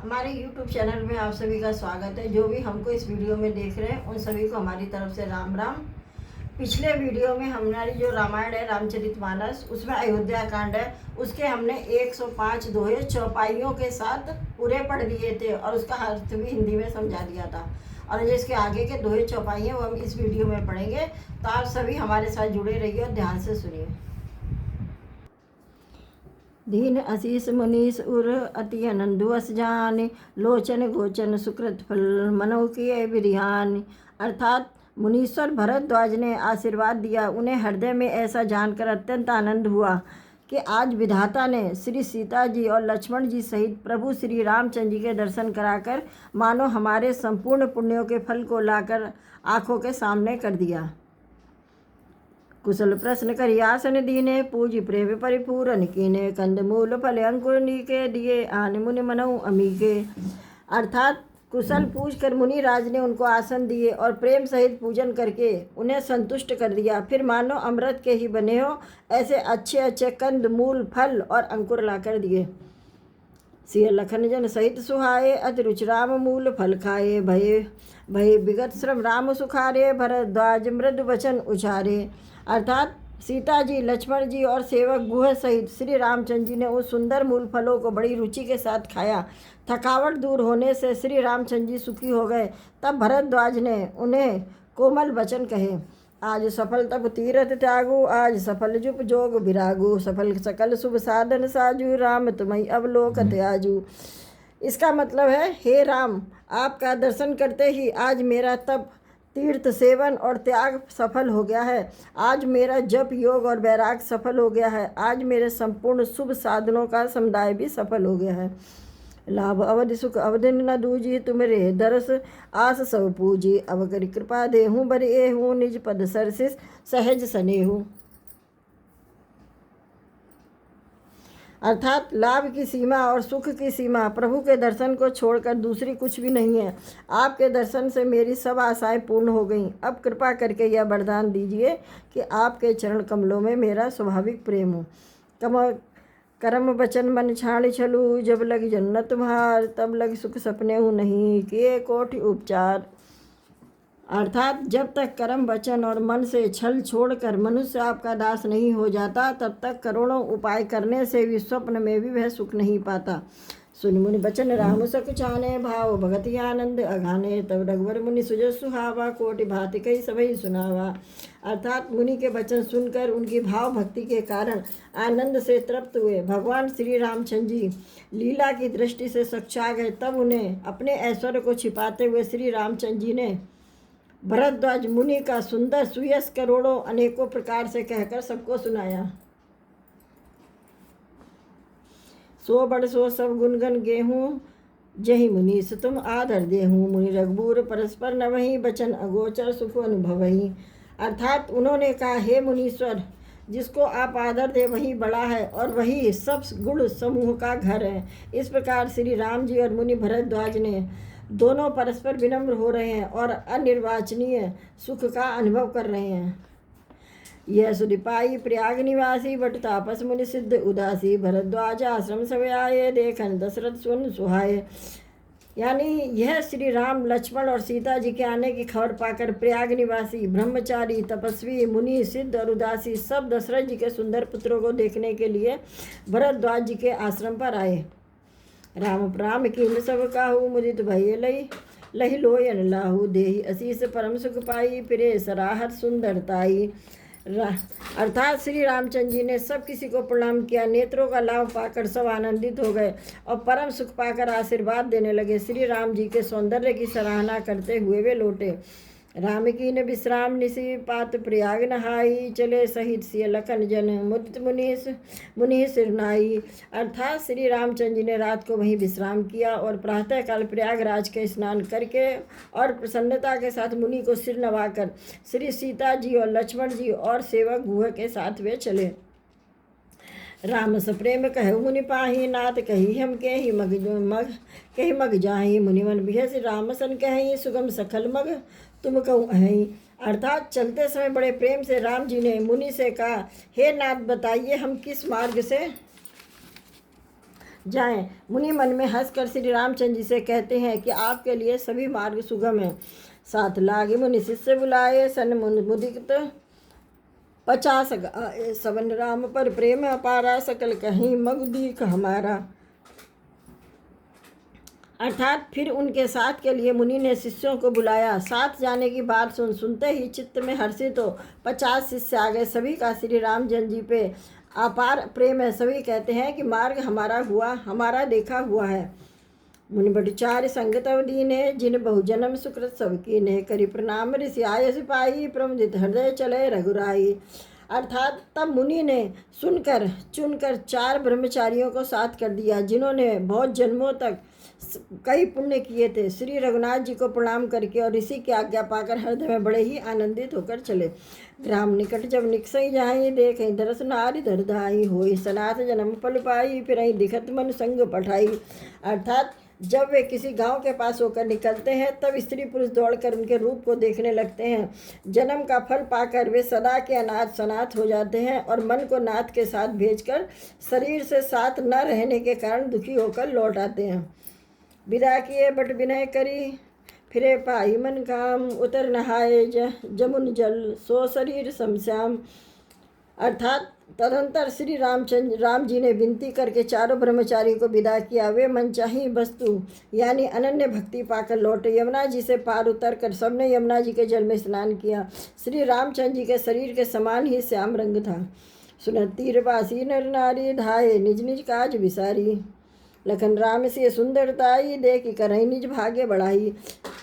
हमारे YouTube channel में आप सभी का स्वागत है। जो भी हमको इस वीडियो में देख रहे हैं उन सभी को हमारी तरफ से राम राम। पिछले वीडियो में हमारी जो रामायण है रामचरितमानस, उसमें अयोध्या कांड है, उसके हमने 105 दोहे चौपाइयों के साथ पूरे पढ़ लिए थे और उसका अर्थ भी हिंदी में समझा दिया था। और जो इसके आगे के दोहे चौपाई हैं वो हम इस वीडियो में पढ़ेंगे, तो आप सभी हमारे साथ जुड़े रहिए और ध्यान से सुनिए। दीन असीस मुनीस उर अति आनंदु अस जान, लोचन गोचन सुकृत फल मनो किए बिरियान। अर्थात मुनीश्वर भरद्वाज ने आशीर्वाद दिया। उन्हें हृदय में ऐसा जानकर अत्यंत आनंद हुआ कि आज विधाता ने श्री सीता जी और लक्ष्मण जी सहित प्रभु श्री रामचंद्र जी के दर्शन कराकर मानो हमारे संपूर्ण पुण्यों के फल को लाकर आँखों के सामने कर दिया। कुशल प्रश्न करियासन दीने, पूज प्रेम परिपूरन कीने, कंद मूल फल अंकुर नीके, दिए आन मुनि मनऊ अमीके। अर्थात कुशल पूछ कर मुनि राज ने उनको आसन दिए और प्रेम सहित पूजन करके उन्हें संतुष्ट कर दिया। फिर मानो अमृत के ही बने हो ऐसे अच्छे अच्छे कंद मूल फल और अंकुर लाकर दिए। सिय लखन जन सहित सुहाए, अति रुचि राम मूल फल खाए, भय भय विगत श्रम राम सुखारे, भरद्वाज मृदु वचन उचारे। अर्थात सीता जी, लक्ष्मण जी और सेवक गुह सहित श्री रामचंद्र जी ने उस सुंदर मूल फलों को बड़ी रुचि के साथ खाया। थकावट दूर होने से श्री रामचंद्र जी सुखी हो गए। तब भरद्वाज ने उन्हें कोमल वचन कहे, आज सफल तप तीरथ त्यागु, आज सफल जुप जोग विरागु, सफल सकल शुभ साधन साजू, राम तुम्हें अवलोकत आजू। इसका मतलब है, हे राम, आपका दर्शन करते ही आज मेरा तप, तीर्थ सेवन और त्याग सफल हो गया है। आज मेरा जप योग और वैराग सफल हो गया है। आज मेरे संपूर्ण शुभ साधनों का समुदाय भी सफल हो गया है। लाभ अवधि सुख अवधिन न दूजी, तुमरे दरस आस सब पूजी, अब करी कृपा देहूँ बर एहूँ, निज पद सरसिस सहज सनेहूँ। अर्थात लाभ की सीमा और सुख की सीमा प्रभु के दर्शन को छोड़कर दूसरी कुछ भी नहीं है। आपके दर्शन से मेरी सब आशाएं पूर्ण हो गईं। अब कृपा करके यह वरदान दीजिए कि आपके चरण कमलों में मेरा स्वाभाविक प्रेम हो। कर्म वचन मन छाण छलू, जब लगी जन्नत भार, तब लगी सुख सपने हूँ नहीं, किए कोटि उपचार। अर्थात जब तक कर्म वचन और मन से छल छोड़कर मनुष्य आपका दास नहीं हो जाता, तब तक करोड़ों उपाय करने से भी स्वप्न में भी वह सुख नहीं पाता। सुन मुनि बचन राम सक चाने, भाव भगति आनंद अघाने, तब रघुवर मुनि सुजस सुहावा, कोटि भांति कई सभई सुनावा। अर्थात मुनि के वचन सुनकर उनकी भाव भक्ति के कारण आनंद से तृप्त हुए भगवान श्री रामचंद्र जी लीला की दृष्टि से सक्षा गए। तब उन्हें अपने ऐश्वर्य को छिपाते हुए श्री रामचंद्र जी ने भरद्वाज मुनि का सुंदर सुयस करोड़ों अनेकों प्रकार से कहकर सबको सुनाया। सो बड़ सो सब गुणगन गेहूँ, जही मुनीस तुम आदर देहूँ, मुनि रघुबूर परस्पर न वही, बचन अगोचर सुख अनुभवही। अर्थात उन्होंने कहा, हे मुनीश्वर, जिसको आप आदर दे वही बड़ा है और वही सब गुण समूह का घर है। इस प्रकार श्री राम जी और मुनि भरद्वाज ने दोनों परस्पर विनम्र हो रहे हैं और अनिर्वाचनीय सुख का अनुभव कर रहे हैं। यह सुदीपाई प्रयाग निवासी, बट तापस मुनि सिद्ध उदासी, भरद्वाज आश्रम सब आए, देखन दशरथ सुन सुहाए। यानी यह श्री राम, लक्ष्मण और सीता जी के आने की खबर पाकर प्रयाग निवासी, ब्रह्मचारी, तपस्वी, मुनि, सिद्ध और उदासी सब दशरथ जी के सुंदर पुत्रों को देखने के लिए भरद्वाज जी के आश्रम पर आए। राम प्राम कीन सब काहू, मुदित भय लही लोयन लाहू, देहि असीस परम सुख पाई, फिरे सराहत सुंदरताई। अर्थात श्री रामचंद्र जी ने सब किसी को प्रणाम किया। नेत्रों का लाभ पाकर सब आनंदित हो गए और परम सुख पाकर आशीर्वाद देने लगे। श्री राम जी के सौंदर्य की सराहना करते हुए वे लौटे। राम की न विश्राम निशि, पात प्रयाग नहाई, चले सहित सिय लखन जन, मुदित मुनि सिरनाई। अर्थात श्री रामचंद्र जी ने रात को वहीं विश्राम किया और प्रातःकाल प्रयागराज के स्नान करके और प्रसन्नता के साथ मुनि को सिर नवाकर श्री सीता जी और लक्ष्मण जी और सेवक गुह के साथ वे चले। राम सप्रेम कहु मुनि पाही, नाथ कही हम कही मग जाही, मुनिवन बिहस राम सन कही, सुगम सखल मग तुम कहूँ अहि। अर्थात चलते समय बड़े प्रेम से राम जी ने मुनि से कहा, हे नाथ, बताइए हम किस मार्ग से जाएं। मुनि मन में हंसकर श्री रामचंद्र जी से कहते हैं कि आपके लिए सभी मार्ग सुगम है। साथ लागे मुनि शिष्य बुलाए, सन मुदित 50 गाए, सवन राम पर प्रेम अपारा, सकल कहीं मग दीख हमारा। अर्थात फिर उनके साथ के लिए मुनि ने शिष्यों को बुलाया। साथ जाने की बात सुनते ही चित्त में हर्षित हो 50 शिष्य आ गए। सभी का श्री रामचंद्र जी पे अपार प्रेम है। सभी कहते हैं कि मार्ग हमारा हुआ, हमारा देखा हुआ है। मुनि बटुचार्य संगत अवदीने, जिन बहुजन्म सुकृत सबकी ने, करी प्रणाम ऋषि आय सिपाही, प्रमुदित हृदय चले रघुराई। अर्थात तब मुनि ने सुनकर चुनकर 4 ब्रह्मचारियों को साथ कर दिया, जिन्होंने बहुत जन्मों तक कई पुण्य किए थे। श्री रघुनाथ जी को प्रणाम करके और ऋषि की आज्ञा पाकर हृदय में बड़े ही आनंदित होकर चले। ग्राम निकट जब निकसई जाई, देख दरस नारी धरधाई, होई सनाथ जन्म फल पाई, फिर दिखत मन संग पठाई। अर्थात जब वे किसी गांव के पास होकर निकलते हैं तब स्त्री पुरुष दौड़कर उनके रूप को देखने लगते हैं। जन्म का फल पाकर वे सदा के अनाथ सनाथ हो जाते हैं और मन को नाथ के साथ भेजकर शरीर से साथ न रहने के कारण दुखी होकर लौट आते हैं। विदा किए बट विनय करी, फिरे पाई मन काम, उतर नहाए जमुन जल, सो शरीर समश्याम। अर्थात तदंतर श्री राम जी ने विनती करके चारों ब्रह्मचारी को विदा किया। वे मनचाही वस्तु यानी अनन्य भक्ति पाकर लौटे। यमुना जी से पार उतर कर सबने यमुना जी के जल में स्नान किया। श्री रामचंद्र जी के शरीर के समान ही श्याम रंग था। सुनत तीरवासी नर नारी, धाये निज निज काज विसारी, लखन राम से सुंदरताई, देख करही निज भाग्य बढ़ाई।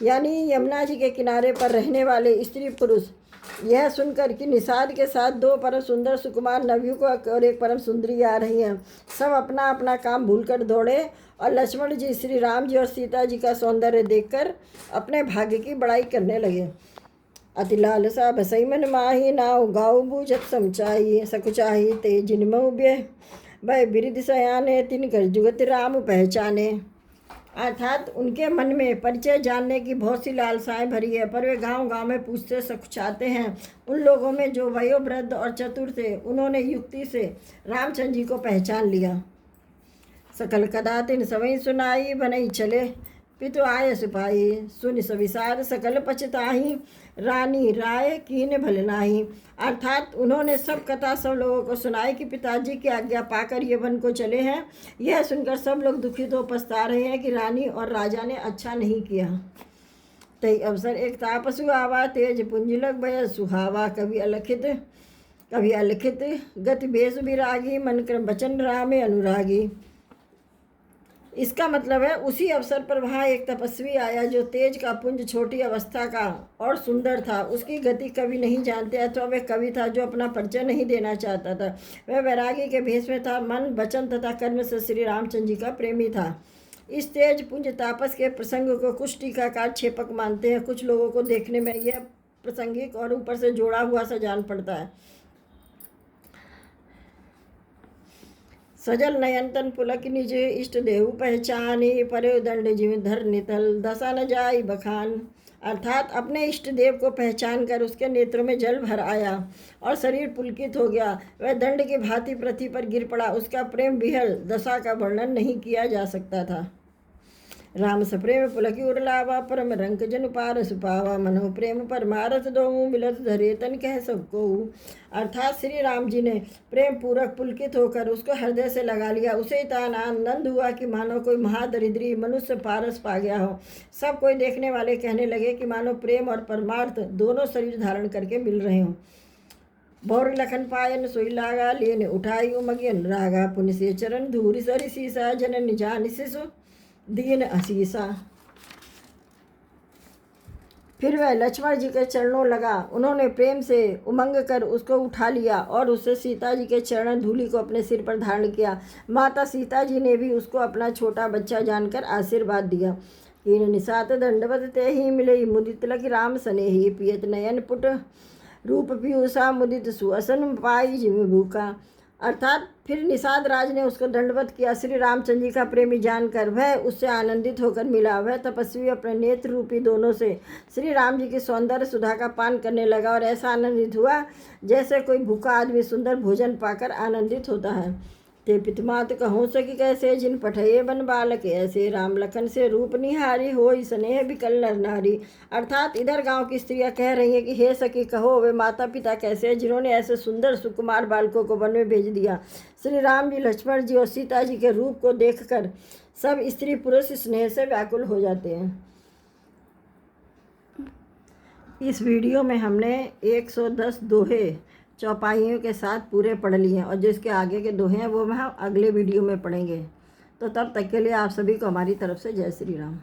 यानी यमुना जी के किनारे पर रहने वाले स्त्री पुरुष यह सुनकर कि निषाद के साथ 2 परम सुंदर सुकुमार नवयुवक और एक परम सुंदरी आ रही हैं, सब अपना अपना काम भूलकर दौड़े और लक्ष्मण जी, श्री राम जी और सीता जी का सौंदर्य देखकर अपने भाग्य की बड़ाई करने लगे। अति लालसा बसई मन माही, नाव गाँव बूझत समचाई, सकुचाही ते जिनमऊ ब्य वह बिरिद सयाने, तिनकर जुगत राम पहचाने। अर्थात उनके मन में परिचय जानने की बहुत सी लालसाएं भरी है, पर वे गांव गांव में पूछते सकुचाते हैं। उन लोगों में जो वयोवृद्ध और चतुर थे, उन्होंने युक्ति से रामचंद्र जी को पहचान लिया। सकल कदा तिन सवई सुनाई, बनई चले पितु आय सिपाही, सुन सविसार सकल पछताही, रानी राय कीन भल नाही। अर्थात उन्होंने सब कथा सब लोगों को सुनाई कि पिताजी की आज्ञा पाकर ये वन को चले हैं। यह सुनकर सब लोग दुखित हो पछता रहे हैं कि रानी और राजा ने अच्छा नहीं किया। तई अवसर एक तापसु आवा, तेज पुंजलक भय सुहावा, कभी अलखित गति बेस विरागी, मन क्रम वचन रामे अनुरागी। इसका मतलब है उसी अवसर पर वहाँ एक तपस्वी आया जो तेज का पुंज, छोटी अवस्था का और सुंदर था। उसकी गति कवि नहीं जानते अथवा वह कवि था जो अपना परिचय नहीं देना चाहता था। वह वैरागी के भेष में था, मन वचन तथा कर्म से श्री रामचंद्र जी का प्रेमी था। इस तेज पुंज तापस के प्रसंग को कुछ टीकाकार क्षेपक मानते हैं। कुछ लोगों को देखने में यह प्रासंगिक और ऊपर से जोड़ा हुआ सा जान पड़ता है। सजल नयनतन पुलक निज, इष्ट देव पहचाने, परे दंड जिम धर नितल, दशा न जाई बखान। अर्थात अपने इष्ट देव को पहचान कर उसके नेत्रों में जल भर आया और शरीर पुलकित हो गया। वह दंड की भांति पृथ्वी पर गिर पड़ा। उसका प्रेम विहल दशा का वर्णन नहीं किया जा सकता था। राम सप्रेम पुलकी उरलावा, परम रंक जन पार सुपावा, मनो प्रेम पर मारत दो, मिलत धरे तन कह सबको। अर्थात श्री राम जी ने प्रेम पूर्वक पुलकित होकर उसको हृदय से लगा लिया। उसे इतना आनंद हुआ कि मानो कोई महादरिद्री मनुष्य पारस पा गया हो। सब कोई देखने वाले कहने लगे कि मानो प्रेम और परमार्थ दोनों शरीर धारण करके मिल रहे हों। भौर लखन पायन सोई लागा, लेने उठाई उमगियन रागा, पुण्य से चरण धूरी सरि सीसा, जनन जान शिशु दीन असीसा। फिर वह लक्ष्मण जी के चरणों लगा। उन्होंने प्रेम से उमंग कर उसको उठा लिया और उससे सीता जी के चरण धूलि को अपने सिर पर धारण किया। माता सीता जी ने भी उसको अपना छोटा बच्चा जानकर आशीर्वाद दिया। हीन निसात दंडवत ते ही मिले, मुदित लग राम स्नेही, पियत नयन पुट रूप पीयूषा, मुदित सुअसन पाई जिम भूखा। अर्थात फिर निषाद राज ने उसको दंडवत किया। श्री रामचंद्र जी का प्रेमी जानकर वह उससे आनंदित होकर मिला। वह तपस्वी अपने नेत्र रूपी दोनों से श्री राम जी की सौंदर्य सुधा का पान करने लगा और ऐसा आनंदित हुआ जैसे कोई भूखा आदमी सुंदर भोजन पाकर आनंदित होता है। ते पितमात कहूँ सकी कैसे, जिन पठये बन बालक ऐसे, राम लखन से रूप निहारी, होई स्नेह बिकल नर नारी। अर्थात इधर गांव की स्त्रियां कह रही हैं कि हे सखी कहो वे माता पिता कैसे हैं जिन्होंने ऐसे सुंदर सुकुमार बालकों को वन में भेज दिया। श्री राम जी, लक्ष्मण जी और सीता जी के रूप को देखकर सब स्त्री पुरुष स्नेह से व्याकुल हो जाते हैं। इस वीडियो में हमने 110 दोहे चौपाइयों के साथ पूरे पढ़ लिए हैं और जो इसके आगे के दोहे हैं वो हम अगले वीडियो में पढ़ेंगे। तो तब तक के लिए आप सभी को हमारी तरफ से जय श्री राम।